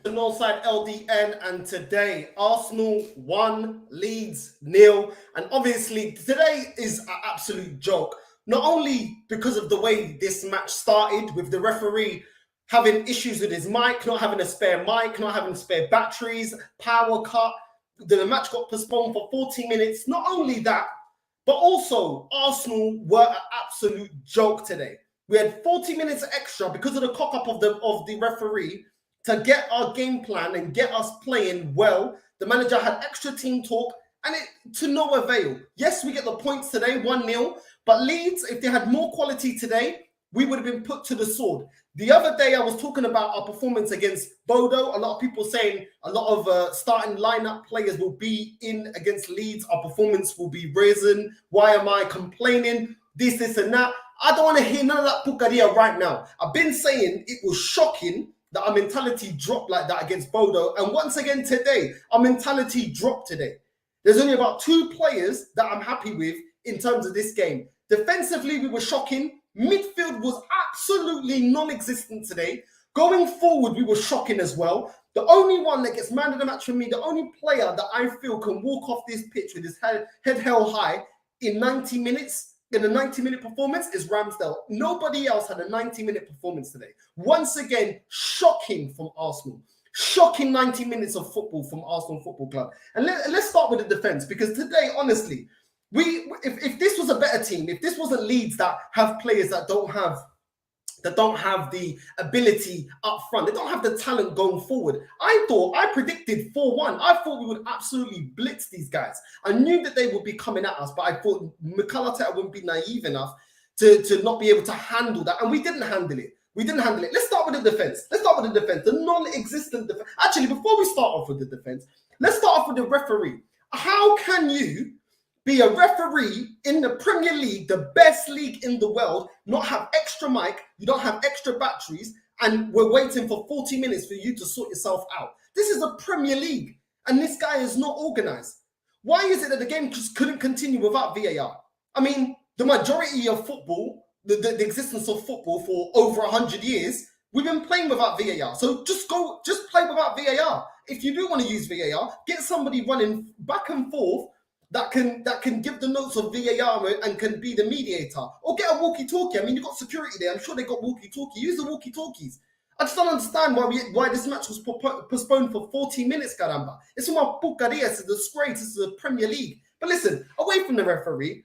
The Northside LDN, and today Arsenal 1, Leeds 0. And obviously, today is an absolute joke. Not only because of the way this match started, with the referee having issues with his mic, not having a spare mic, not having spare batteries, power cut. The match got postponed for 40 minutes. Not only that, but also Arsenal were an absolute joke today. We had 40 minutes extra because of the cock up of the referee to get our game plan and get us playing well. The manager had extra team talk and it to no avail. Yes, we get the points today, 1-0, but Leeds, if they had more quality today, we would have been put to the sword. The other day, I was talking about our performance against Bodo. A lot of people saying a lot of starting lineup players will be in against Leeds. Our performance will be risen. Why am I complaining? This, and that. I don't want to hear none of that pucaria right now. I've been saying it was shocking that our mentality dropped like that against Bodo. And once again today, our mentality dropped today. There's only about 2 players that I'm happy with in terms of this game. Defensively, we were shocking. Midfield was absolutely non-existent today. Going forward, we were shocking as well. The only one that gets man of the match for me, the only player that I feel can walk off this pitch with his head held high in 90 minutes, in a 90-minute performance, is Ramsdale. Nobody else had a 90-minute performance today. Once again, shocking from Arsenal. Shocking 90 minutes of football from Arsenal Football Club. And let's start with the defense, because today, honestly, if this was a better team, if this wasn't Leeds that have players that don't have the ability up front, they don't have the talent going forward. I predicted 4-1. I thought we would absolutely blitz these guys. I knew that they would be coming at us, but I thought Mikel Arteta wouldn't be naive enough to not be able to handle that, and we didn't handle it. Let's start with the defense. The non-existent defense. Actually, before we start off with the defense, let's start off with the referee. How can you be a referee in the Premier League, the best league in the world, not have extra mic, you don't have extra batteries, and we're waiting for 40 minutes for you to sort yourself out? This is a Premier League, and this guy is not organized. Why is it that the game just couldn't continue without VAR? I mean, the majority of football, the existence of football for over 100 years, we've been playing without VAR. So just play without VAR. If you do want to use VAR, get somebody running back and forth that can give the notes of VAR and can be the mediator. Or get a walkie-talkie. I mean, you've got security there. I'm sure they got walkie-talkie. Use the walkie-talkies. I just don't understand why this match was postponed for 40 minutes, caramba. It's uma porcaria. It's a disgrace. This is a Premier League. But listen, away from the referee.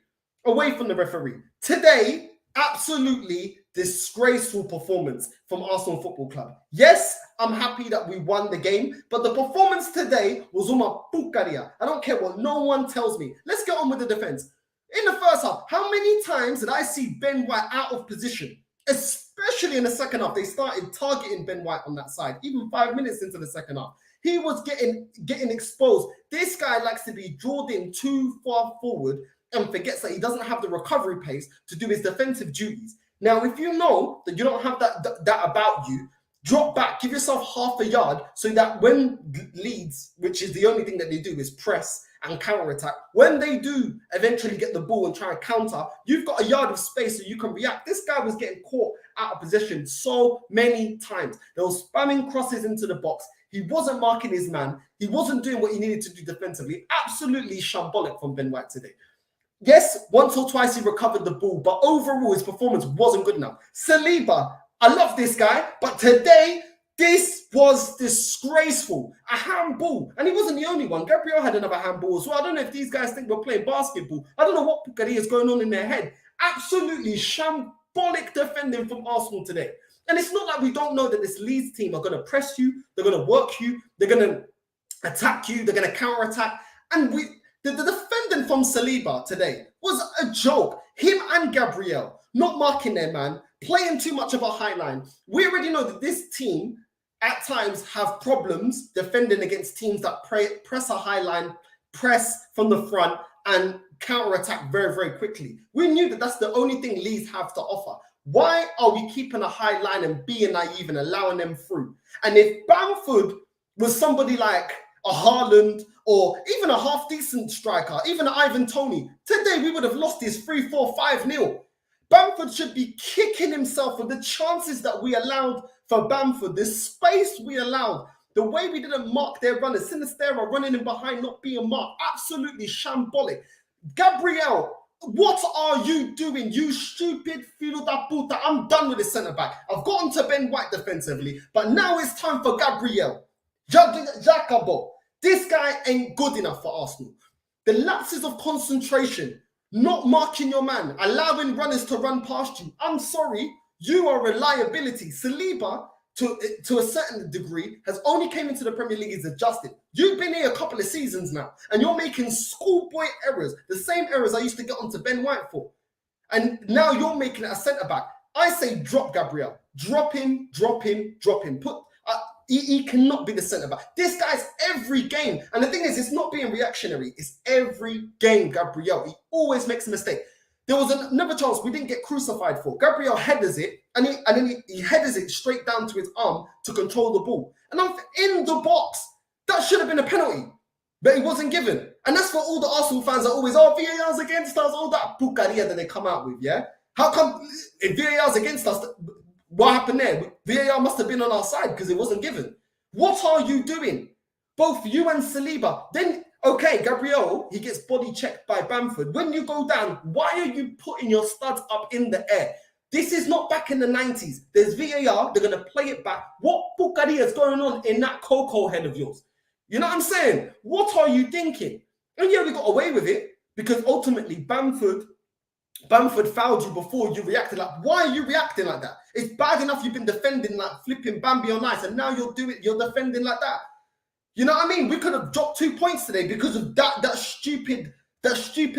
Today, absolutely disgraceful performance from Arsenal Football Club. Yes, I'm happy that we won the game, but the performance today was uma pucaria. I don't care what no one tells me. Let's get on with the defense. In the first half, how many times did I see Ben White out of position? Especially in the second half, they started targeting Ben White on that side. Even 5 minutes into the second half, he was getting exposed. This guy likes to be drawn in too far forward and forgets that he doesn't have the recovery pace to do his defensive duties. Now, if you know that you don't have that about you, drop back, give yourself half a yard so that when Leeds, which is the only thing that they do is press and counter-attack, when they do eventually get the ball and try and counter, you've got a yard of space so you can react. This guy was getting caught out of position so many times. They were spamming crosses into the box. He wasn't marking his man. He wasn't doing what he needed to do defensively. Absolutely shambolic from Ben White today. Yes, once or twice he recovered the ball, but overall his performance wasn't good enough. Saliba, I love this guy, but today this was disgraceful. A handball, and he wasn't the only one. Gabriel had another handball as well. I don't know if these guys think we're playing basketball. I don't know what pucaria is going on in their head. Absolutely shambolic defending from Arsenal today. And it's not like we don't know that this Leeds team are going to press you, they're going to work you, they're going to attack you, they're going to counter-attack, and the defending from Saliba today was a joke. Him and Gabriel not marking their man, playing too much of a high line. We already know that this team at times have problems defending against teams that press a high line, press from the front, and counter-attack very, very quickly. We knew that that's the only thing Leeds have to offer. Why are we keeping a high line and being naive and allowing them through? And if Bamford was somebody like a Haaland, or even a half-decent striker, even an Ivan Toney, today we would have lost this 3-4, 5-0. Bamford should be kicking himself for the chances that we allowed for Bamford, the space we allowed. The way we didn't mark their runners, Sinistera running in behind, not being marked, absolutely shambolic. Gabriel, what are you doing? You stupid filo da puta. I'm done with the centre back. I've gotten to Ben White defensively, but now it's time for Gabriel. Jacobo. This guy ain't good enough for Arsenal. The lapses of concentration, not marking your man, allowing runners to run past you. I'm sorry, you are a liability. Saliba, to a certain degree, has only came into the Premier League, is adjusted. You've been here a couple of seasons now, and you're making schoolboy errors, the same errors I used to get onto Ben White for. And now you're making it a centre-back. I say drop Gabriel. Drop him, drop him, drop him. He cannot be the centre-back. This guy's every game. And the thing is, it's not being reactionary. It's every game, Gabriel. He always makes a mistake. There was another chance we didn't get crucified for. Gabriel headers it, and then he headers it straight down to his arm to control the ball. And I'm in the box. That should have been a penalty, but it wasn't given. And that's for all the Arsenal fans that always, VAR's against us, all that pucaria that they come out with, yeah? How come if VAR's against us, what happened there? VAR must have been on our side because it wasn't given. What are you doing? Both you and Saliba. Then, okay, Gabriel, he gets body checked by Bamford. When you go down, why are you putting your studs up in the air? This is not back in the 90s. There's VAR. They're going to play it back. What pucaria is going on in that cocoa head of yours? You know what I'm saying? What are you thinking? And yeah, we got away with it because ultimately Bamford fouled you before you reacted. Like, why are you reacting like that? It's bad enough you've been defending like flipping Bambi on ice, and now you're defending like that. You know what I mean? We could have dropped 2 points today because of that stupid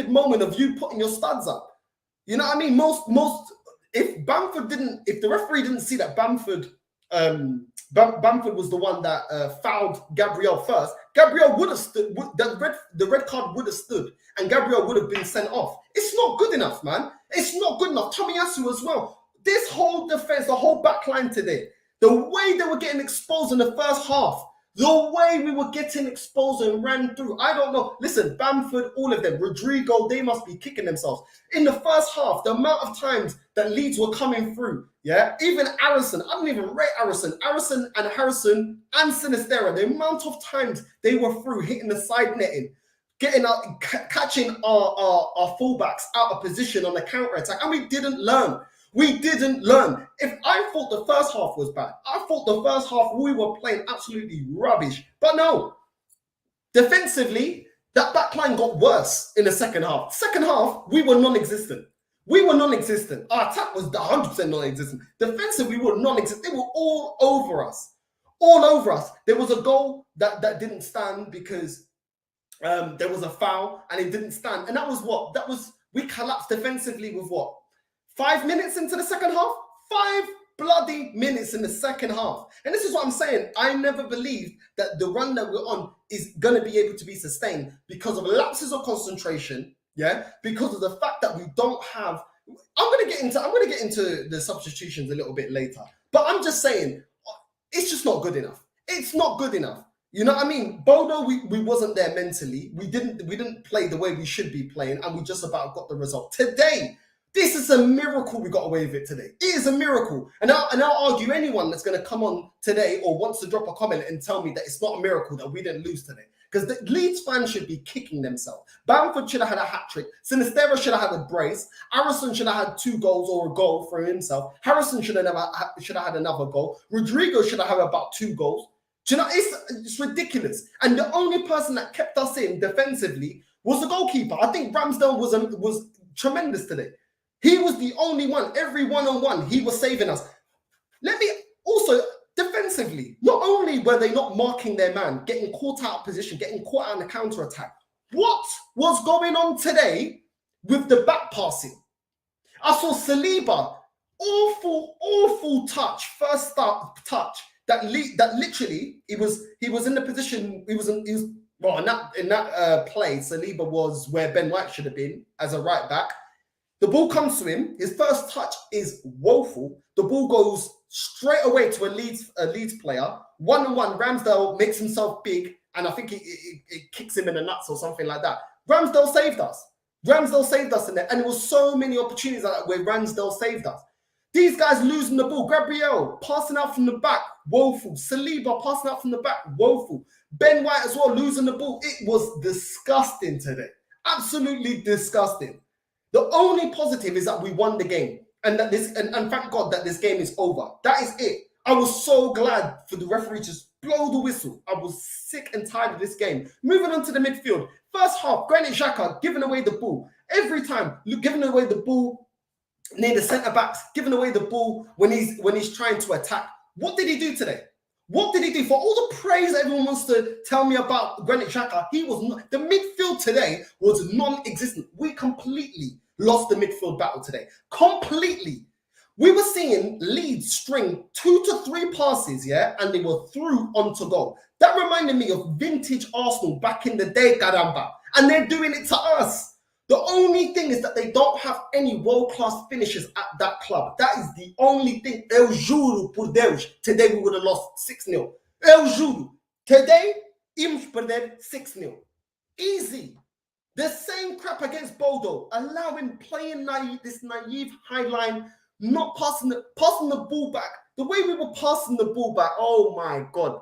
moment of you putting your studs up. You know what I mean? If the referee didn't see that Bamford was the one that fouled Gabriel first, Gabriel would have stood. The red card would have stood, and Gabriel would have been sent off. It's not good enough, man. It's not good enough. Tomiyasu as well. This whole defense, the whole back line today, the way they were getting exposed in the first half, the way we were getting exposed and ran through, I don't know. Listen, Bamford, all of them, Rodrigo, they must be kicking themselves. In the first half, the amount of times that Leeds were coming through, yeah, even Harrison, I don't even rate Harrison and Sinistera, the amount of times they were through, hitting the side netting, getting out, catching our fullbacks out of position on the counter attack, and we didn't learn. We didn't learn. If I thought the first half was bad, I thought the first half we were playing absolutely rubbish. But no, defensively, that back line got worse in the second half. Second half, we were non-existent. Our attack was 100% non-existent. Defensively, we were non-existent. They were all over us. All over us. There was a goal that didn't stand because there was a foul and it didn't stand. And that was what? We collapsed defensively with what? 5 minutes into the second half? 5 bloody minutes in the second half. And this is what I'm saying. I never believed that the run that we're on is going to be able to be sustained because of lapses of concentration, yeah? Because of the fact that we don't have... I'm going to get into the substitutions a little bit later. But I'm just saying, it's just not good enough. It's not good enough. You know what I mean? Bodo, we wasn't there mentally. We didn't play the way we should be playing, and we just about got the result. Today, this is a miracle we got away with it today. It is a miracle. And I'll argue anyone that's going to come on today or wants to drop a comment and tell me that it's not a miracle that we didn't lose today. Because the Leeds fans should be kicking themselves. Bamford should have had a hat-trick. Sinistera should have had a brace. Harrison should have had 2 goals or a goal for himself. Harrison should have had another goal. Rodrigo should have had about 2 goals. Do you know, it's ridiculous. And the only person that kept us in defensively was the goalkeeper. I think Ramsdale was tremendous today. He was the only one. Every one-on-one, he was saving us. Let me also, defensively, not only were they not marking their man, getting caught out of position, getting caught out in the counter-attack, what was going on today with the back passing? I saw Saliba, awful touch, first start touch, that literally, he was in the position, well, in that play, Saliba was where Ben White should have been as a right back. The ball comes to him. His first touch is woeful. The ball goes straight away to a Leeds player. 1-on-1, Ramsdale makes himself big, and I think it kicks him in the nuts or something like that. Ramsdale saved us. In there, and there was so many opportunities like that where Ramsdale saved us. These guys losing the ball. Gabriel passing out from the back, woeful. Saliba passing out from the back, woeful. Ben White as well losing the ball. It was disgusting today. Absolutely disgusting. The only positive is that we won the game, and that this and thank God that this game is over. That is it. I was so glad for the referee to blow the whistle. I was sick and tired of this game. Moving on to the midfield. First half, Granit Xhaka giving away the ball. Every time, giving away the ball near the centre-backs, giving away the ball when he's trying to attack. What did he do today? What did he do? For all the praise everyone wants to tell me about Granit Xhaka, he was not. The midfield today was non-existent. We completely lost the midfield battle today. Completely. We were seeing Leeds string 2 to 3 passes, yeah, and they were through onto goal. That reminded me of vintage Arsenal back in the day, caramba. And they're doing it to us. The only thing is that they don't have any world-class finishers at that club. That is the only thing. Eu juro por Deus, today we would have lost 6-0. Eu juro. Today, íamos perder 6-0. Easy. The same crap against Bodo, playing this naive high line, not passing the ball back. The way we were passing the ball back, oh my God.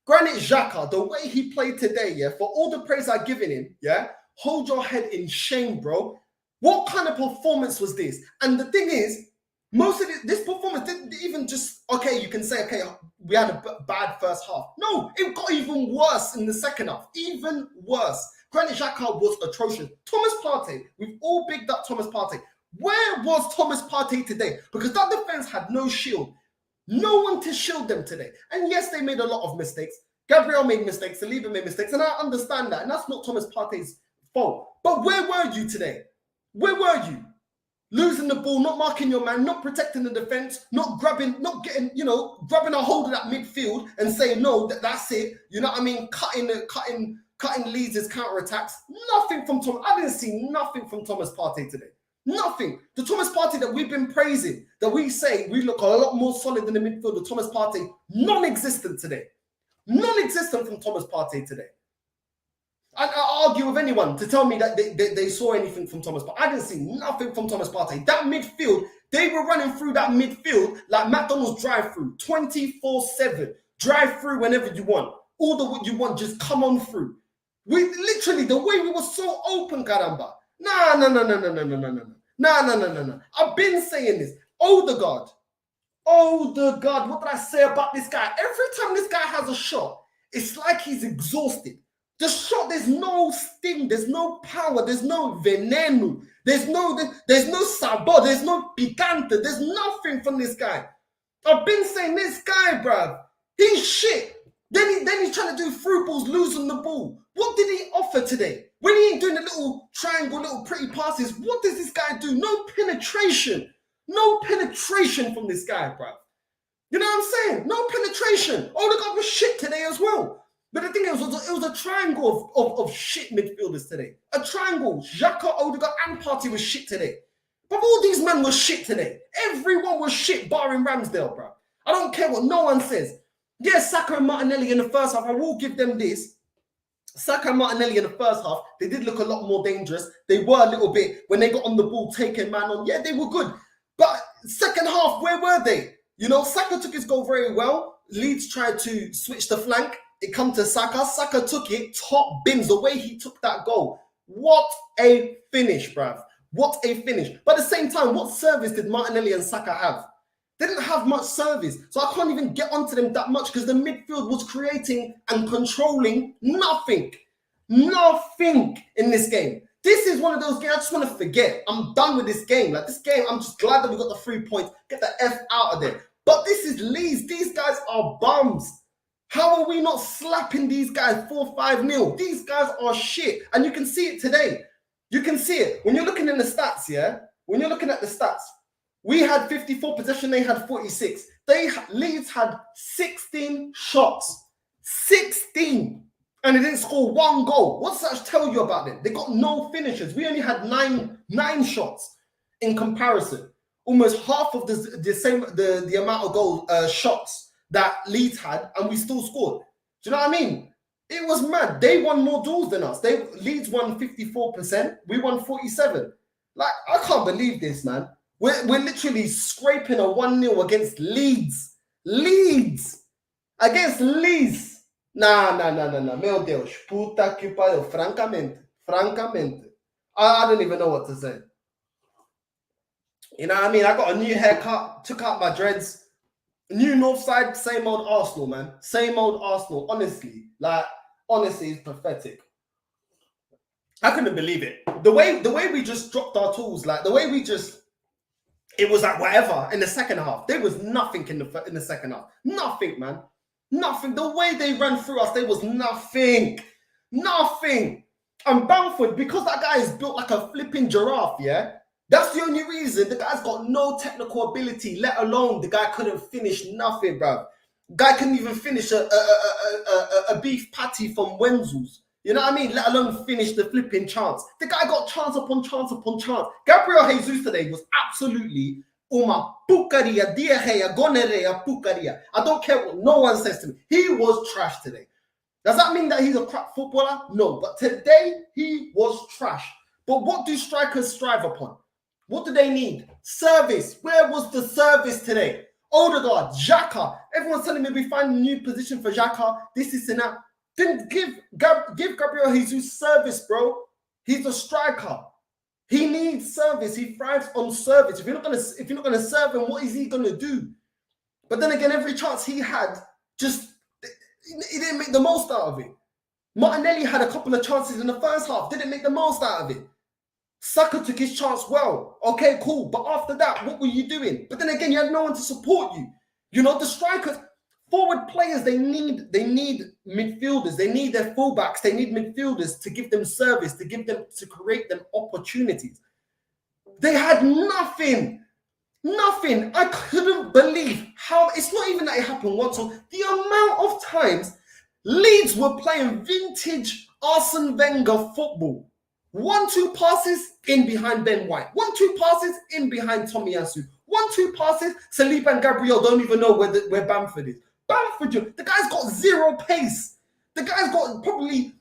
Granit Xhaka, the way he played today, yeah, for all the praise I've given him, yeah, hold your head in shame, bro. What kind of performance was this? And the thing is, most of this performance didn't even just, okay, you can say, okay, we had a bad first half. No, it got even worse in the second half. Even worse. Granit Xhaka was atrocious. Thomas Partey, we've all bigged up Thomas Partey. Where was Thomas Partey today? Because that defense had no shield. No one to shield them today. And yes, they made a lot of mistakes. Gabriel made mistakes. Saliba made mistakes. And I understand that. And that's not Thomas Partey's fault. But where were you today? Where were you? Losing the ball, not marking your man, not protecting the defense, not grabbing, not getting, grabbing a hold of that midfield and saying, no, that's it. You know what I mean? Cutting Leeds' counter-attacks. Nothing from Thomas. I didn't see nothing from Thomas Partey today. Nothing. The Thomas Partey that we've been praising, that we say we look a lot more solid in the midfield, the Thomas Partey, non-existent today. Non-existent from Thomas Partey today. I argue with anyone to tell me that they saw anything from Thomas Partey. I didn't see nothing from Thomas Partey. That midfield, they were running through that midfield like McDonald's drive-through, 24/7. Drive through whenever you want. Order what you want, just come on through. We literally, the way we were so open, caramba. No. I've been saying this. Odegaard, what did I say about this guy? Every time this guy has a shot, it's like he's exhausted. The shot, there's no sting, there's no power, there's no veneno, there's no sabor, there's no picante, there's nothing from this guy. I've been saying this guy, bruv, he's shit. Then he's trying to do through balls, losing the ball. What did he offer today? When he ain't doing the little triangle, little pretty passes, what does this guy do? No penetration. No penetration from this guy, bruv. You know what I'm saying? No penetration. Odegaard was shit today as well. But the thing is, it was a triangle of shit midfielders today. A triangle. Xhaka, Odegaard, and Partey was shit today. But all these men were shit today. Everyone was shit, barring Ramsdale, bro. I don't care what no one says. Yes, Saka and Martinelli in the first half, I will give them this. Saka and Martinelli in the first half, they did look a lot more dangerous. They were a little bit, when they got on the ball, taking man on. Yeah, they were good. But second half, where were they? Saka took his goal very well. Leeds tried to switch the flank. It come to Saka. Saka took it, top bins, the way he took that goal. What a finish, bruv. What a finish. But at the same time, what service did Martinelli and Saka have? They didn't have much service. So I can't even get onto them that much because the midfield was creating and controlling nothing. Nothing in this game. This is one of those games I just want to forget. I'm done with this game. Like this game, I'm just glad that we got the 3 points. Get the F out of there. But this is Leeds. These guys are bums. How are we not slapping these guys 4-5-0? These guys are shit. And you can see it today. You can see it. When you're looking in the stats, yeah? When you're looking at the stats, we had 54 possession, they had 46. Leeds had 16 shots. 16. And they didn't score 1 goal. What's that tell you about them? They got no finishers. We only had nine shots in comparison. Almost half of the amount of goal shots that Leeds had, and we still scored. Do you know what I mean? It was mad. They won more duels than us. Leeds won 54%. We won 47%. Like, I can't believe this, man. We're literally scraping a 1-0 against Leeds. Leeds! Against Leeds. Nah. Meu Deus. Puta que pariu. Francamente. I don't even know what to say. You know what I mean? I got a new haircut, took out my dreads. New North Side, same old Arsenal, man. Same old Arsenal. Honestly, it's pathetic. I couldn't believe it. The way we just dropped our tools, it was like whatever in the second half. There was nothing in the second half. Nothing, man. Nothing. The way they ran through us, there was nothing. Nothing. And Bamford, because that guy is built like a flipping giraffe, yeah? That's the only reason. The guy's got no technical ability, let alone the guy couldn't finish nothing, bruv. Guy couldn't even finish a beef patty from Wenzel's. You know what I mean? Let alone finish the flipping chance. The guy got chance upon chance upon chance. Gabriel Jesus today was absolutely uma pucaria, diarrhea, gonorrhea, pucaria. I don't care what no one says to me. He was trash today. Does that mean that he's a crap footballer? No. But today, he was trash. But what do strikers strive upon? What do they need? Service. Where was the service today? Odegaard, Xhaka. Everyone's telling me we find a new position for Xhaka. This and that. Then give Gabriel Jesus service, bro. He's a striker. He needs service. He thrives on service. If you're not gonna serve him, what is he gonna do? But then again, every chance he had, he didn't make the most out of it. Martinelli had a couple of chances in the first half, didn't make the most out of it. Saka took his chance well. Okay, cool. But after that, what were you doing? But then again, you had no one to support you. You know, the strikers, forward players, they need midfielders. They need their fullbacks. They need midfielders to give them service, to create them opportunities. They had nothing. Nothing. I couldn't believe how, it's not even that it happened once. So the amount of times Leeds were playing vintage Arsene Wenger football. 1-2 passes in behind Ben White. 1-2 passes in behind Tomiyasu. 1-2 passes, Saliba and Gabriel don't even know where Bamford is. Bamford, the guy's got 0 pace. The guy's got probably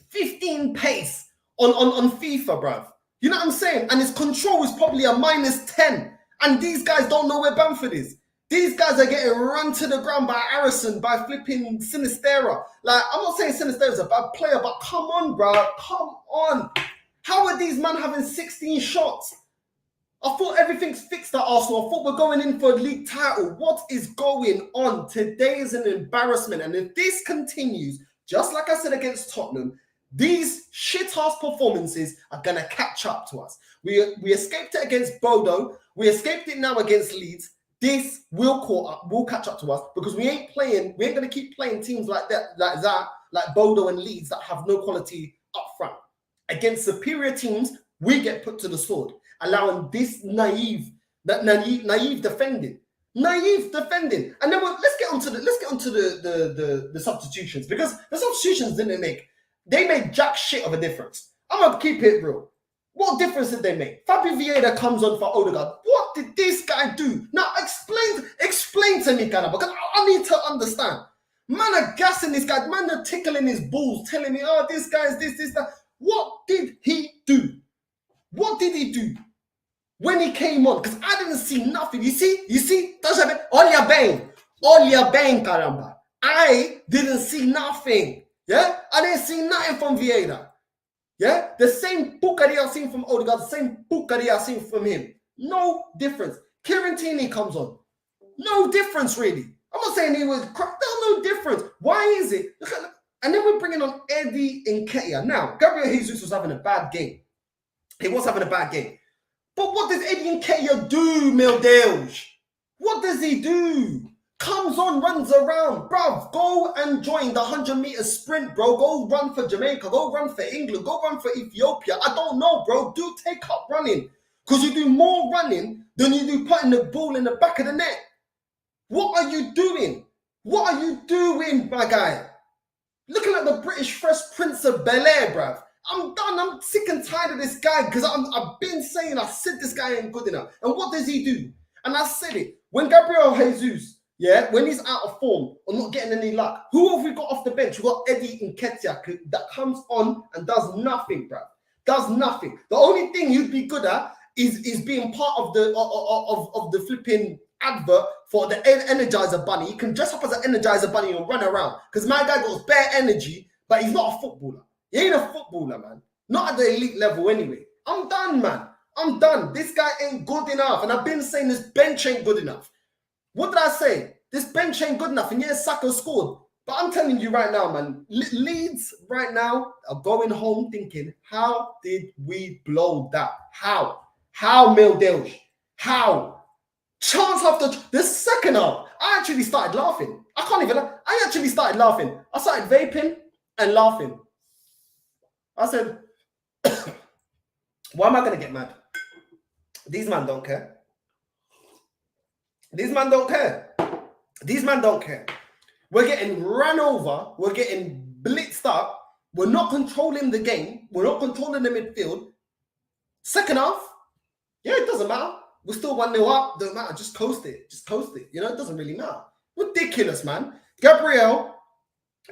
15 pace on FIFA, bruv. You know what I'm saying? And his control is probably a -10. And these guys don't know where Bamford is. These guys are getting run to the ground by Harrison, by flipping Sinistera. Like, I'm not saying Sinistera's a bad player, but come on, bro. Come on. How are these men having 16 shots? I thought everything's fixed at Arsenal. I thought we're going in for a league title. What is going on? Today is an embarrassment. And if this continues, just like I said against Tottenham, these shit-ass performances are going to catch up to us. We escaped it against Bodo. We escaped it now against Leeds. This will catch up to us because we ain't going to keep playing teams like Bodo and Leeds that have no quality up front. Against superior teams, we get put to the sword, allowing this naive defending. Naive defending. And then let's get onto the substitutions, because the substitutions they made jack shit of a difference. I'm gonna keep it real. What difference did they make? Fabio Vieira comes on for Odegaard. What did this guy do? Now explain to me, Ghana, because I need to understand. Man are gassing this guy. Man are tickling his balls, telling me, oh, this guy is this, that. What did he do? What did he do when he came on? Because I didn't see nothing. You see? Olha bem, caramba. I didn't see nothing. Yeah? I didn't see nothing from Vieira. Yeah? The same pucaria I've seen from Odegaard, the same pucaria I've seen from him. No difference. Kieran Tierney comes on. No difference, really. I'm not saying he was crap. No difference. Why is it? And then we're bringing on Eddie Nketiah. Now, Gabriel Jesus was having a bad game. He was having a bad game. But what does Eddie Nketiah do, meu Deus? What does he do? Comes on, runs around. Bruv, go and join the 100-meter sprint, bro. Go run for Jamaica. Go run for England. Go run for Ethiopia. I don't know, bro. Do take up running. Because you do more running than you do putting the ball in the back of the net. What are you doing? What are you doing, my guy? Looking like the British Fresh Prince of Bel-Air, bruv. I'm done. I'm sick and tired of this guy because I've been saying, I said this guy ain't good enough. And what does he do? And I said it. When Gabriel Jesus, when he's out of form or not getting any luck, who have we got off the bench? We've got Eddie Nketiah that comes on and does nothing, bruv. Does nothing. The only thing you'd be good at is being part of the flipping advert for the Energizer Bunny. He can dress up as an Energizer Bunny and run around because my guy got bare energy, but he's not a footballer. He ain't a footballer, man. Not at the elite level anyway. I'm done, man. I'm done. This guy ain't good enough. And I've been saying this bench ain't good enough. What did I say? This bench ain't good enough. And yes, Saka scored. But I'm telling you right now, man, Leeds right now are going home thinking, how did we blow that? How? How, Mildew? How? Chance after the second half, I actually started laughing. I actually started laughing. I started vaping and laughing. I said, why am I going to get mad? These men don't care. These men don't care. These men don't care. We're getting run over. We're getting blitzed up. We're not controlling the game. We're not controlling the midfield. Second half, yeah, it doesn't matter. We're still 1-0 up. Doesn't matter. Just coast it. Just coast it. You know, it doesn't really matter. Ridiculous, man. Gabriel,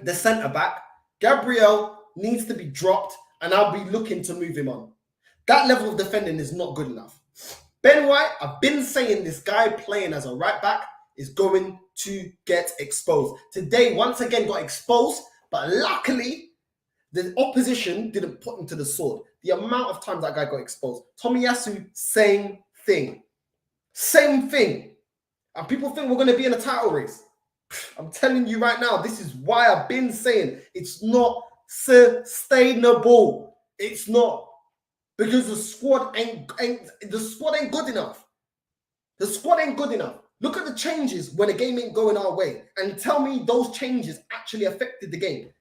the centre-back, Gabriel needs to be dropped, and I'll be looking to move him on. That level of defending is not good enough. Ben White, I've been saying this guy playing as a right back is going to get exposed. Today, once again, got exposed, but luckily, the opposition didn't put him to the sword. The amount of times that guy got exposed. Tomiyasu, same thing. Same thing. And people think we're going to be in a title race. I'm telling you right now, this is why I've been saying it's not sustainable. It's not. Because the squad ain't good enough. The squad ain't good enough. Look at the changes when the game ain't going our way and tell me those changes actually affected the game.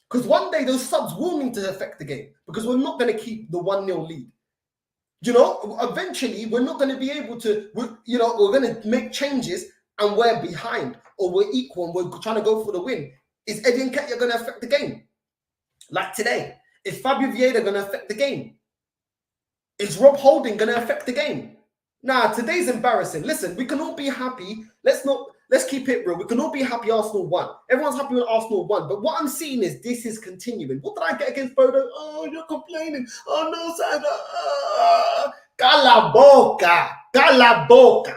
Because one day those subs will need to affect the game because we're not going to keep the 1-0 lead. You know, eventually we're not going to be able to, we're going to make changes and we're behind or we're equal and we're trying to go for the win. Is Eddie Nketiah going to affect the game? Like today. Is Fabio Vieira going to affect the game? Is Rob Holding going to affect the game? Nah, today's embarrassing. Listen, we can all be happy. Let's keep it real. We can all be happy Arsenal won. Everyone's happy when Arsenal won. But what I'm seeing is this is continuing. What did I get against Bodo? Oh, you're complaining. Oh, no, Sandra. Cala boca. Cala boca.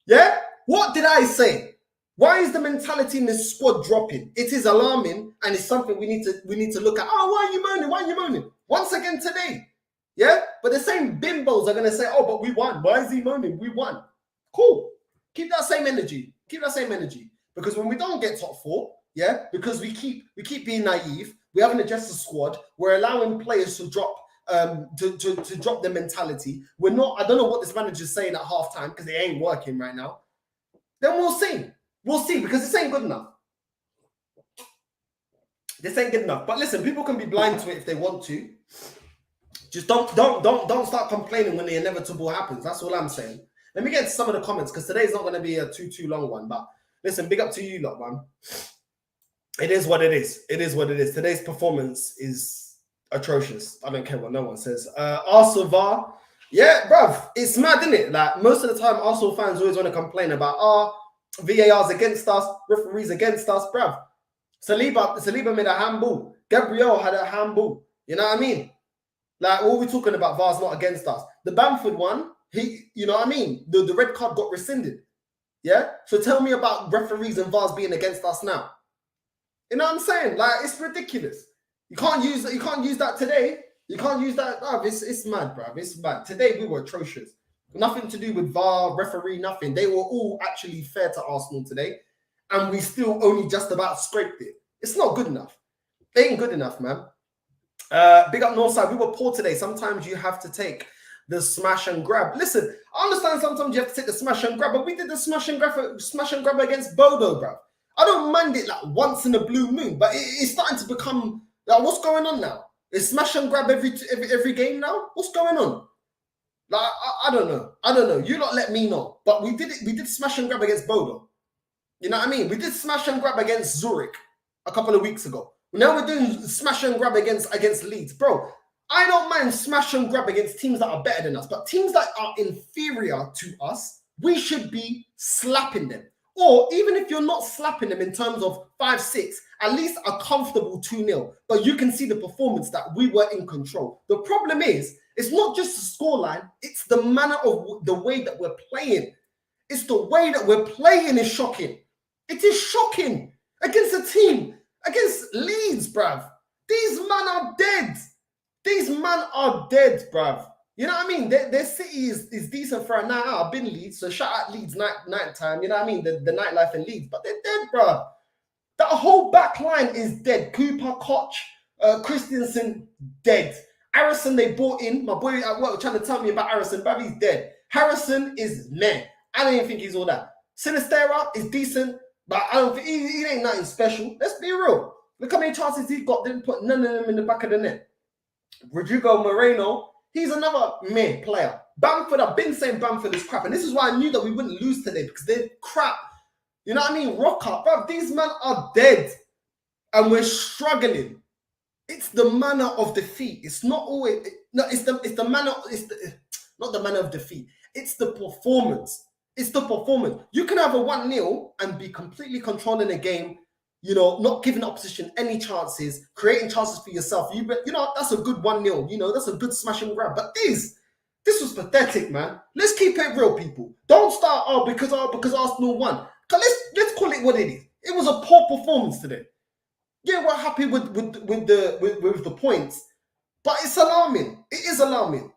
Yeah? What did I say? Why is the mentality in this squad dropping? It is alarming and it's something we need to look at. Oh, why are you moaning? Why are you moaning? Once again today. Yeah? But the same bimbos are going to say, oh, but we won. Why is he moaning? We won. Cool. Keep that same energy. Keep that same energy. Because when we don't get top four, yeah, because we keep being naive, we haven't addressed the squad, we're allowing players to drop to drop their mentality. We're not, I don't know what this manager's saying at halftime because it ain't working right now. Then we'll see. We'll see because this ain't good enough. This ain't good enough. But listen, people can be blind to it if they want to. Just don't start complaining when the inevitable happens. That's all I'm saying. Let me get to some of the comments because today's not going to be a too long one. But listen, big up to you lot, man. It is what it is. It is what it is. Today's performance is atrocious. I don't care what no one says. Arsenal VAR. Yeah, bruv. It's mad, isn't it? Like, most of the time, Arsenal fans always want to complain about, VAR's against us, referees against us, bruv. Saliba made a handball. Gabriel had a handball. You know what I mean? Like, what are we talking about? VAR's not against us. The Bamford one, you know what I mean? The red card got rescinded. Yeah? So tell me about referees and VARs being against us now. You know what I'm saying? Like, it's ridiculous. You can't use that today. You can't use that. Bruv, it's mad, bruv. It's mad. Today we were atrocious. Nothing to do with VAR, referee, nothing. They were all actually fair to Arsenal today. And we still only just about scraped it. It's not good enough. It ain't good enough, man. Big up Northside. We were poor today. Sometimes you have to take the smash and grab. Listen, I understand sometimes you have to take the smash and grab, but we did the smash and grab against Bodo, bruv. I don't mind it like once in a blue moon, but it's starting to become like, what's going on now? Is smash and grab every game now? What's going on? Like, I don't know. I don't know. You lot let me know. But we did it. We did smash and grab against Bodo. You know what I mean? We did smash and grab against Zurich a couple of weeks ago. Now we're doing smash and grab against Leeds. Bro, I don't mind smash and grab against teams that are better than us. But teams that are inferior to us, we should be slapping them. Or even if you're not slapping them in terms of 5-6 at least a comfortable 2-0. But you can see the performance that we were in control. The problem is, it's not just the scoreline, it's the manner of the way that we're playing. It's the way that we're playing is shocking. It is shocking against a team, against Leeds, bruv. These men are dead. These men are dead, bruv. You know what I mean? Their city is decent for a night out. I've been Leeds, so shout out Leeds night time. You know what I mean? The nightlife in Leeds, but they're dead, bruv. That whole back line is dead. Cooper, Koch, Christensen, dead. Harrison, they brought in. My boy at work trying to tell me about Harrison, bruv, he's dead. Harrison is meh. I don't even think he's all that. Sinistera is decent, but I don't think he ain't nothing special. Let's be real. Look how many chances he got, didn't put none of them in the back of the net. Rodrigo Moreno, he's another meh player. Bamford, I've been saying Bamford is crap, and this is why I knew that we wouldn't lose today, because they're crap. You know what I mean? Rock up, bro. These men are dead, and we're struggling. It's the manner of defeat. It's not always it's the manner. Not the manner of defeat. It's the performance. It's the performance. You can have a 1-0 and be completely controlling the game. You know, not giving opposition any chances, creating chances for yourself. You know, that's a good 1-0. You know, that's a good smash and grab. But this was pathetic, man. Let's keep it real, people. Don't start because Arsenal won. Let's call it what it is. It was a poor performance today. Yeah, we're happy with the points, but it's alarming. It is alarming.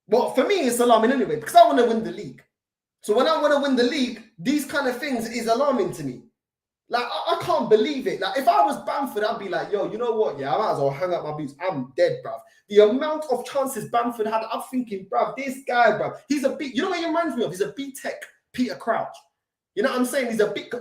Well, for me, it's alarming anyway, because I want to win the league. So when I want to win the league, these kind of things is alarming to me. Like, I can't believe it. Like, if I was Bamford, I'd be like, yo, you know what? Yeah, I might as well hang up my boots. I'm dead, bruv. The amount of chances Bamford had, I'm thinking, bruv, this guy, bruv, he's a B. You know what he reminds me of? He's a B-Tech Peter Crouch. You know what I'm saying? He's a big,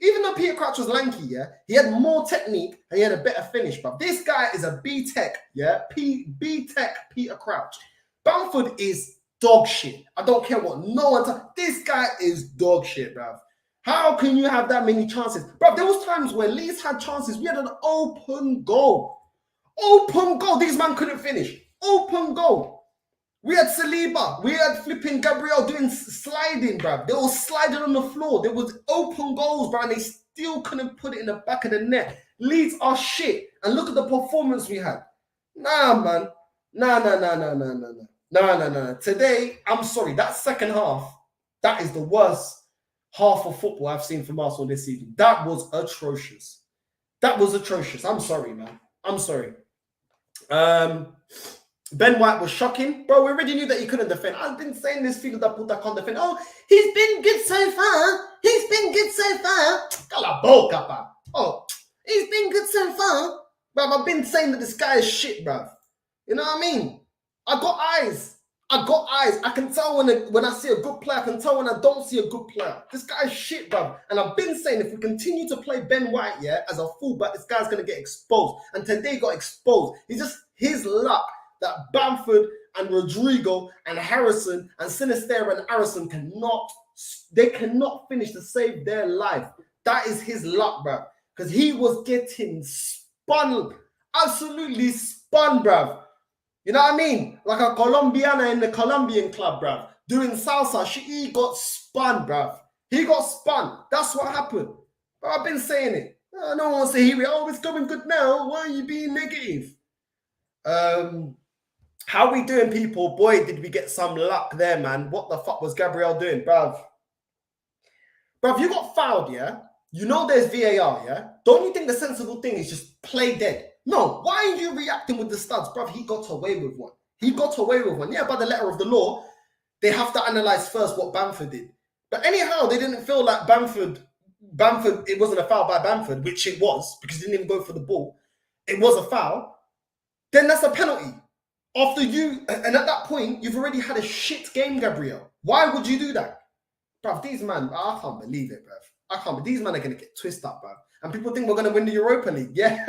even though Peter Crouch was lanky, yeah, he had more technique and he had a better finish, bruv. This guy is a B-Tech, yeah, B-Tech Peter Crouch. Bamford is dog shit. I don't care what no one. This guy is dog shit, bruv. How can you have that many chances? Bruv, there was times where Leeds had chances. We had an open goal. Open goal. These men couldn't finish. Open goal. We had Saliba. We had flipping Gabriel doing sliding, bruv. They were sliding on the floor. There was open goals, bruv, and they still couldn't put it in the back of the net. Leeds are shit. And look at the performance we had. Nah, man. Nah. Today, I'm sorry. That second half, that is the worst half of football I've seen from Arsenal this season. That was atrocious. That was atrocious. I'm sorry, man. I'm sorry. Ben White was shocking. Bro, we already knew that he couldn't defend. I've been saying this field that Puta can't defend. Oh, he's been good so far. He's been good so far. Cala boca, pa. Oh, he's been good so far. Bro, I've been saying that this guy is shit, bro. You know what I mean? I got eyes. I can tell when I see a good player. I can tell when I don't see a good player. This guy's shit, bro. And I've been saying if we continue to play Ben White, yeah, as a fullback, this guy's going to get exposed. And today he got exposed. It's just his luck that Bamford and Rodrigo and Harrison and Sinisterra and Harrison cannot finish to save their life. That is his luck, bro. Because he was getting spun, absolutely spun, bro. You know what I mean? Like a Colombiana in the Colombian club, bruv. Doing salsa, he got spun, bruv. He got spun. That's what happened. But I've been saying it. No one wants to hear it. Oh, it's going good now. Why are you being negative? How we doing, people? Boy, did we get some luck there, man. What the fuck was Gabriel doing, bruv? Bruv, you got fouled, yeah? You know there's VAR, yeah? Don't you think the sensible thing is just play dead? No, why are you reacting with the studs? Bruv, he got away with one. Yeah, by the letter of the law, they have to analyze first what Bamford did. But anyhow, they didn't feel like Bamford, it wasn't a foul by Bamford, which it was, because he didn't even go for the ball. It was a foul. Then that's a penalty. After you, and at that point, you've already had a shit game, Gabriel. Why would you do that? Bruv, these man, I can't believe it, bruv. These men are going to get twisted up, bruv. And people think we're going to win the Europa League. Yeah.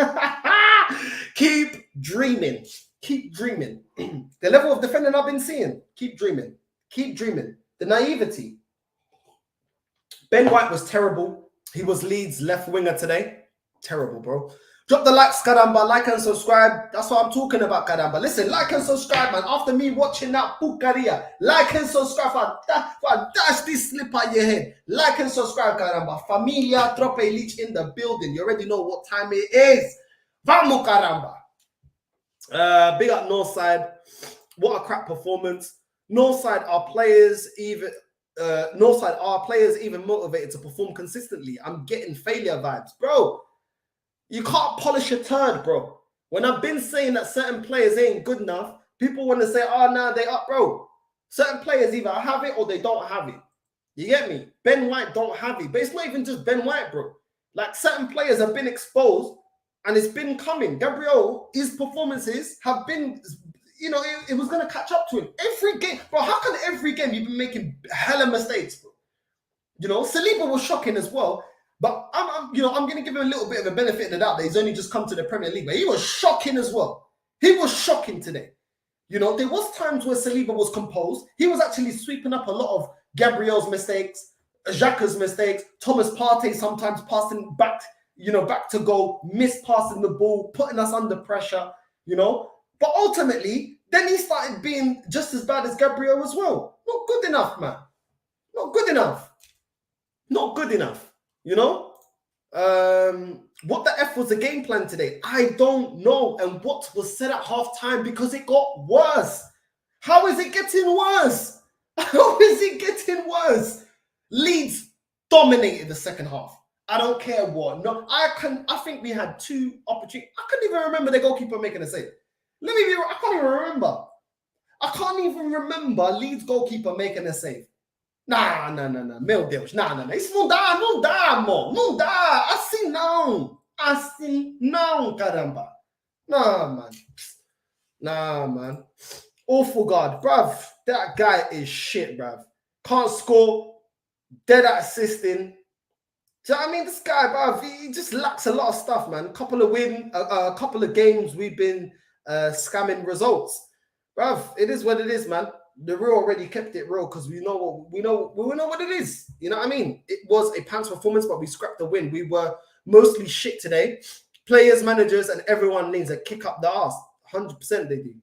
Keep dreaming. Keep dreaming. The level of defending I've been seeing. Keep dreaming. Keep dreaming. The naivety. Ben White was terrible. He was Leeds' left winger today. Terrible, bro. Drop the likes, caramba. Like and subscribe. That's what I'm talking about, caramba. Listen, like and subscribe, man. After me watching that pucaria, like and subscribe. For dash this slip out your head. Like and subscribe, caramba. Familia Trope Leech in the building. You already know what time it is. Vamos, caramba. Big up Northside. What a crap performance. Northside are players even motivated to perform consistently. I'm getting failure vibes, bro. You can't polish a turd, bro. When I've been saying that certain players ain't good enough, people want to say, oh, nah, they up, bro. Certain players either have it or they don't have it. You get me? Ben White don't have it. But it's not even just Ben White, bro. Like, certain players have been exposed and it's been coming. Gabriel, his performances have been, you know, it was going to catch up to him. Every game, bro, how can every game you've been making hella mistakes, bro? You know, Saliba was shocking as well. But I'm going to give him a little bit of a benefit of the doubt that he's only just come to the Premier League. But he was shocking as well. He was shocking today. You know, there was times where Saliba was composed. He was actually sweeping up a lot of Gabriel's mistakes, Xhaka's mistakes, Thomas Partey sometimes passing back, back to goal, mispassing the ball, putting us under pressure, you know. But ultimately, then he started being just as bad as Gabriel as well. Not good enough, man. Not good enough. Not good enough. You know, what the F was the game plan today? I don't know. And what was said at half time, because it got worse. How is it getting worse? How is it getting worse? Leeds dominated the second half. I don't care what. No, I think we had two opportunities. I couldn't even remember the goalkeeper making a save. I can't even remember. I can't even remember Leeds goalkeeper making a save. Nah, meu Deus, isso não dá, amor, não dá, assim não, caramba, nah, man, awful God, bruv, that guy is shit, bruv, can't score, dead at assisting, do you know what I mean? This guy, bruv, he just lacks a lot of stuff, man. Couple of games we've been scamming results, bruv, it is what it is, man. The real already kept it real because we know what it is. You know what I mean? It was a pants performance, but we scrapped the win. We were mostly shit today. Players, managers, and everyone needs a kick up the arse. 100% they do.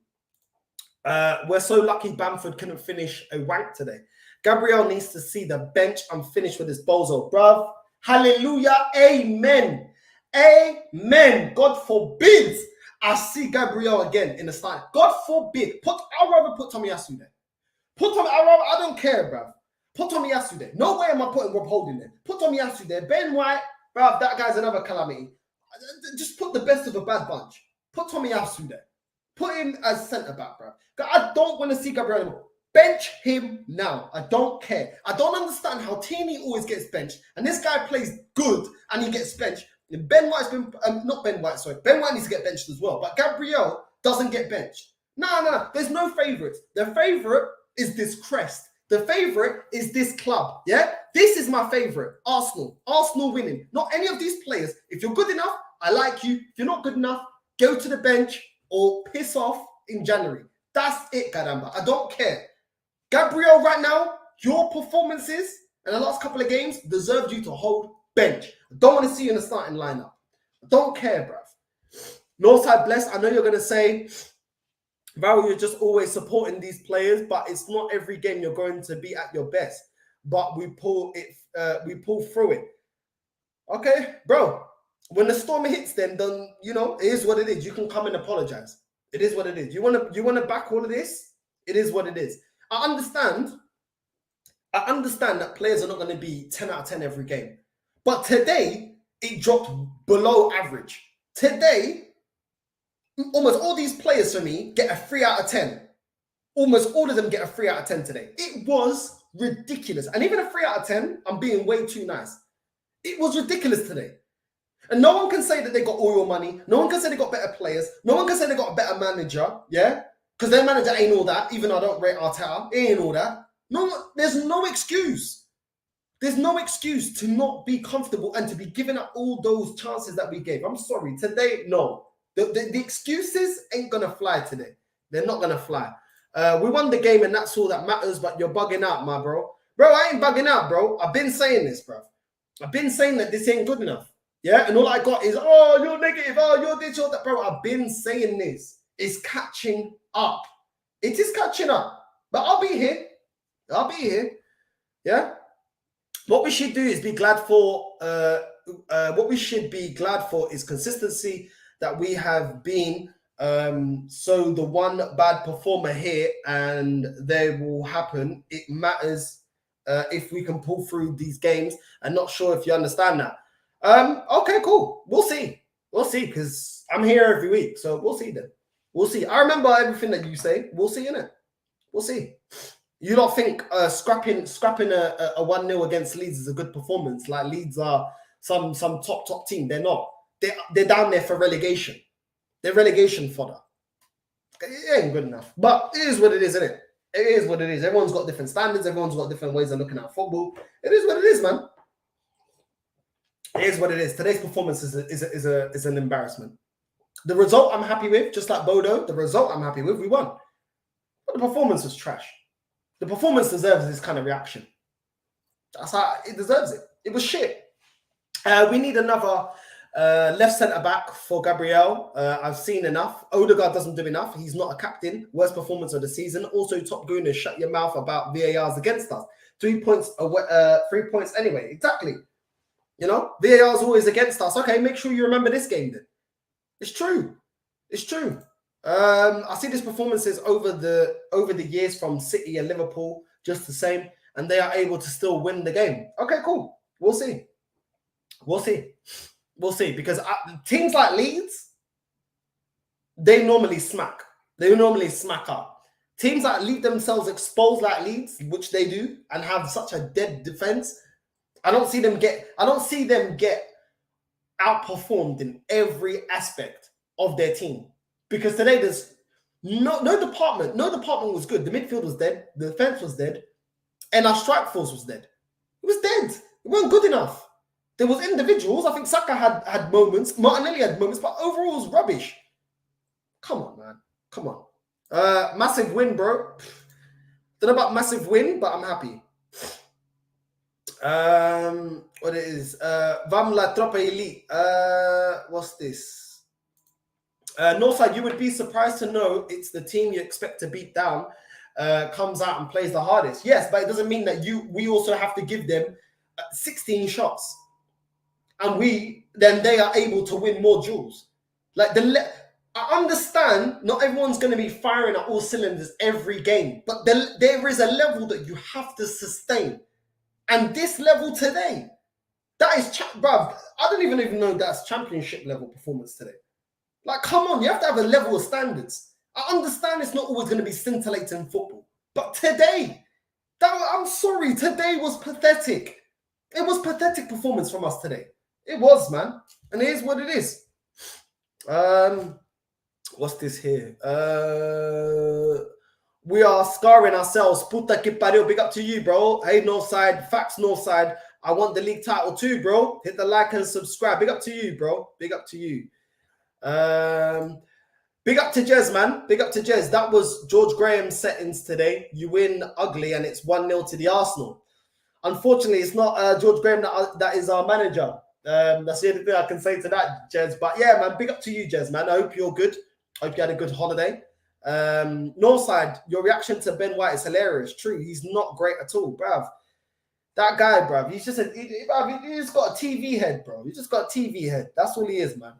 We're so lucky Bamford couldn't finish a wank today. Gabriel needs to see the bench. I'm finished with this bozo, bruv. Hallelujah. Amen. Amen. God forbid I see Gabriel again in the start. God forbid. I'd rather put Tomiyasu there. I don't care, bruv. Put Tomiyasu there. No way am I putting Rob Holding there. Put Tomiyasu there. Ben White, bruv, that guy's another calamity. Just put the best of a bad bunch. Put Tomiyasu there. Put him as centre-back, bruv. I don't want to see Gabriel anymore. Bench him now. I don't care. I don't understand how Tini always gets benched, and this guy plays good, and he gets benched. Ben White's been... not Ben White, sorry. Ben White needs to get benched as well, but Gabriel doesn't get benched. No. There's no favourites. The favourite is this crest. The favourite is this club, yeah? This is my favourite, Arsenal. Arsenal winning. Not any of these players. If you're good enough, I like you. If you're not good enough, go to the bench or piss off in January. That's it, caramba. I don't care. Gabriel, right now, your performances in the last couple of games deserved you to hold bench. I don't want to see you in the starting lineup. I don't care, bruv. Northside blessed. I know you're going to say, Val, you're just always supporting these players, but it's not every game you're going to be at your best. But we pull through it. Okay, bro. When the storm hits, then it is what it is. You can come and apologize. It is what it is. You want to back all of this? It is what it is. I understand that players are not going to be 10 out of 10 every game. But today, it dropped below average. Today, almost all these players for me get a 3 out of 10. Almost all of them get a 3 out of 10 today. It was ridiculous. And even a 3 out of 10, I'm being way too nice. It was ridiculous today. And no one can say that they got all your money. No one can say they got better players. No one can say they got a better manager. Yeah? Because their manager ain't all that, even though I don't rate Arteta. He ain't all that. No, there's no excuse. There's no excuse to not be comfortable and to be giving up all those chances that we gave. I'm sorry. Today, no. The excuses ain't going to fly today. They're not going to fly. We won the game and that's all that matters, but you're bugging out, my bro. Bro, I ain't bugging out, bro. I've been saying this, bro. I've been saying that this ain't good enough. Yeah, and all I got is, oh, you're negative, oh, you're this, you're that. Bro, I've been saying this. It's catching up. It is catching up. But I'll be here. I'll be here. Yeah. What we should do is be glad for, what we should be glad for is consistency that we have been. So the one bad performer here, and they will happen. It matters if we can pull through these games. I'm not sure if you understand that. Okay, cool. We'll see. We'll see, because I'm here every week. So we'll see then. We'll see. I remember everything that you say. We'll see, innit? We'll see. You don't think scrapping a 1-0 against Leeds is a good performance? Like Leeds are some top team. They're not. They're down there for relegation. They're relegation fodder. It ain't good enough. But it is what it is, isn't it? It is what it is. Everyone's got different standards. Everyone's got different ways of looking at football. It is what it is, man. It is what it is. Today's performance is an embarrassment. The result I'm happy with, just like Bodo, the result I'm happy with, we won. But the performance was trash. The performance deserves this kind of reaction. That's how it deserves it. It was shit. We need another left centre-back for Gabriel. I've seen enough. Odegaard doesn't do enough. He's not a captain. Worst performance of the season. Also, Top Gooners, shut your mouth about VARs against us. 3 points away, 3 points anyway. Exactly. You know, VAR is always against us. Okay, make sure you remember this game then. It's true. It's true. I see these performances over the years from City and Liverpool just the same, and they are able to still win the game. Okay, cool. We'll see. We'll see. We'll see. Because teams like Leeds, they normally smack. They normally smack up. Teams that leave themselves exposed like Leeds, which they do, and have such a dead defense, I don't see them get outperformed in every aspect of their team. Because today there's no department. No department was good. The midfield was dead. The defense was dead. And our strike force was dead. It was dead. It wasn't good enough. There was individuals. I think Saka had moments. Martinelli had moments. But overall, it was rubbish. Come on, man. Come on. Massive win, bro. Don't know about massive win, but I'm happy. What it is? Vam la tropa elite. What's this? Northside, you would be surprised to know it's the team you expect to beat down comes out and plays the hardest. Yes, but it doesn't mean that we also have to give them 16 shots, and then they are able to win more duels. Like I understand not everyone's going to be firing at all cylinders every game, but there is a level that you have to sustain, and this level today, that is bruv. I don't even know that's championship level performance today. Like, come on, you have to have a level of standards. I understand it's not always going to be scintillating football. But today, I'm sorry, today was pathetic. It was pathetic performance from us today. It was, man. And it is what it is. What's this here? We are scarring ourselves. Puta que pariu. Big up to you, bro. Hey, Northside. Facts, Northside. I want the league title too, bro. Hit the like and subscribe. Big up to you, bro. Big up to you. Big up to Jez, man. Big up to Jez. That was George Graham's settings today. You win ugly and it's 1-0 to the Arsenal. Unfortunately, it's not George Graham that is our manager. That's the only thing I can say to that, Jez. But yeah, man, big up to you, Jez, man. I hope you're good. I hope you had a good holiday. Northside, your reaction to Ben White is hilarious. True, he's not great at all, bruv. That guy, bruv, he's just he's just got a TV head, bro. He's just got a TV head. That's all he is, man.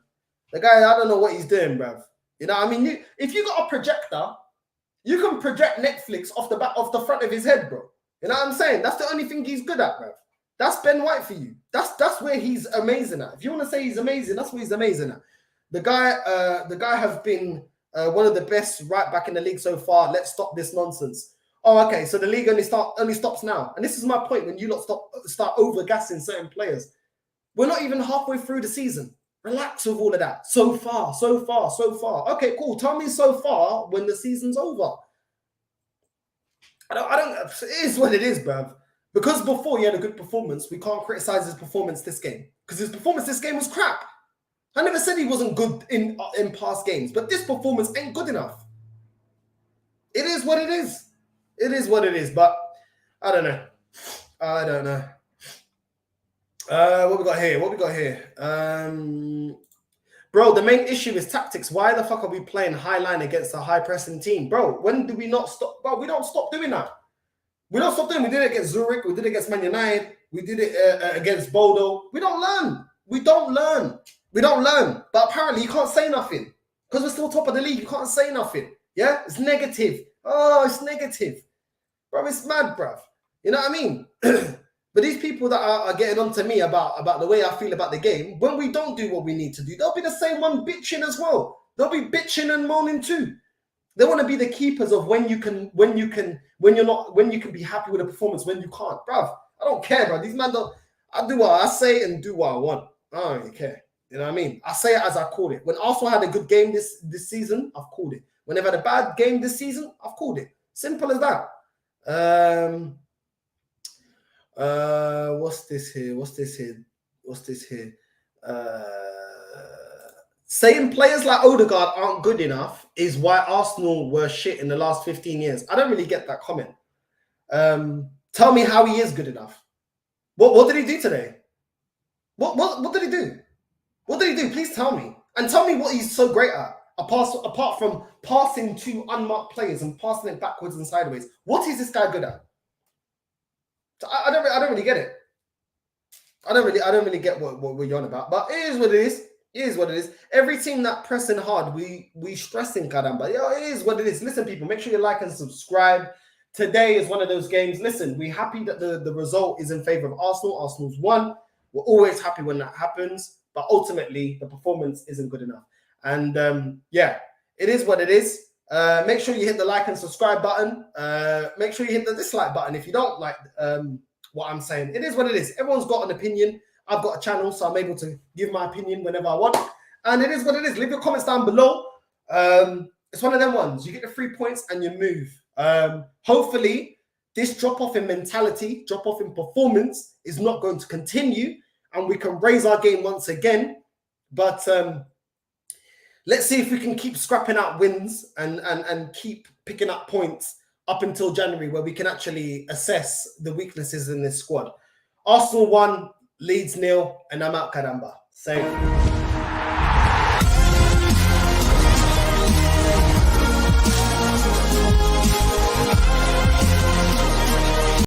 The guy, I don't know what he's doing, bruv. You know what I mean? If you got a projector, you can project Netflix off the front of his head, bro. You know what I'm saying? That's the only thing he's good at, bruv. That's Ben White for you. That's where he's amazing at. If you want to say he's amazing, that's what he's amazing at. The guy has been one of the best right back in the league so far. Let's stop this nonsense. Oh, okay. So the league only stops now. And this is my point when you lot start over-gassing certain players. We're not even halfway through the season. Relax with all of that. So far. Okay, cool. Tell me so far when the season's over. I don't. It is what it is, bruv. Because before he had a good performance, we can't criticize his performance this game. Because his performance this game was crap. I never said he wasn't good in past games, but this performance ain't good enough. It is what it is. It is what it is, but I don't know. What we got here? Bro, the main issue is tactics. Why the fuck are we playing high line against a high pressing team? Bro, when do we not stop? Bro, we don't stop doing that. We don't stop doing it. We did it against Zurich. We did it against Man United. We did it against Bodo. We don't learn. We don't learn. But apparently you can't say nothing. Because we're still top of the league. You can't say nothing. Yeah? It's negative. Oh, it's negative. Bro, it's mad, bruv. You know what I mean? But these people that are getting on to me about the way I feel about the game, when we don't do what we need to do, they'll be the same one bitching as well. They'll be bitching and moaning too. They want to be the keepers of when you can be happy with a performance when you can't. Bruv, I don't care, bro. These men don't. I do what I say and do what I want. I don't really care. You know what I mean? I say it as I call it. When Arsenal had a good game this season, I've called it. When they've had a bad game this season, I've called it. Simple as that. What's this here? Saying players like Odegaard aren't good enough is why Arsenal were shit in the last 15 years. I don't really get that comment. Tell me how he is good enough. What did he do today? What did he do? What did he do? Please tell me. And tell me what he's so great at. Apart from passing to unmarked players and passing it backwards and sideways. What is this guy good at? I don't really get it. I don't really get what we're on about. But it is what it is. It is what it is. Every team that pressing hard, we stressing caramba. Yeah, it is what it is. Listen, people, make sure you like and subscribe. Today is one of those games. Listen, we're happy that the result is in favor of Arsenal. Arsenal's won. We're always happy when that happens. But ultimately, the performance isn't good enough. And yeah, it is what it is. Make sure you hit the like and subscribe button. Make sure you hit the dislike button if you don't like what I'm saying. It is what it is. Everyone's got an opinion. I've got a channel, so I'm able to give my opinion whenever I want. And it is what it is. Leave your comments down below. It's one of them ones. You get the 3 points and you move. Hopefully, this drop-off in mentality, drop-off in performance is not going to continue and we can raise our game once again. But let's see if we can keep scrapping out wins and keep picking up points up until January, where we can actually assess the weaknesses in this squad. Arsenal 1, Leeds 0, and I'm out, caramba. Same.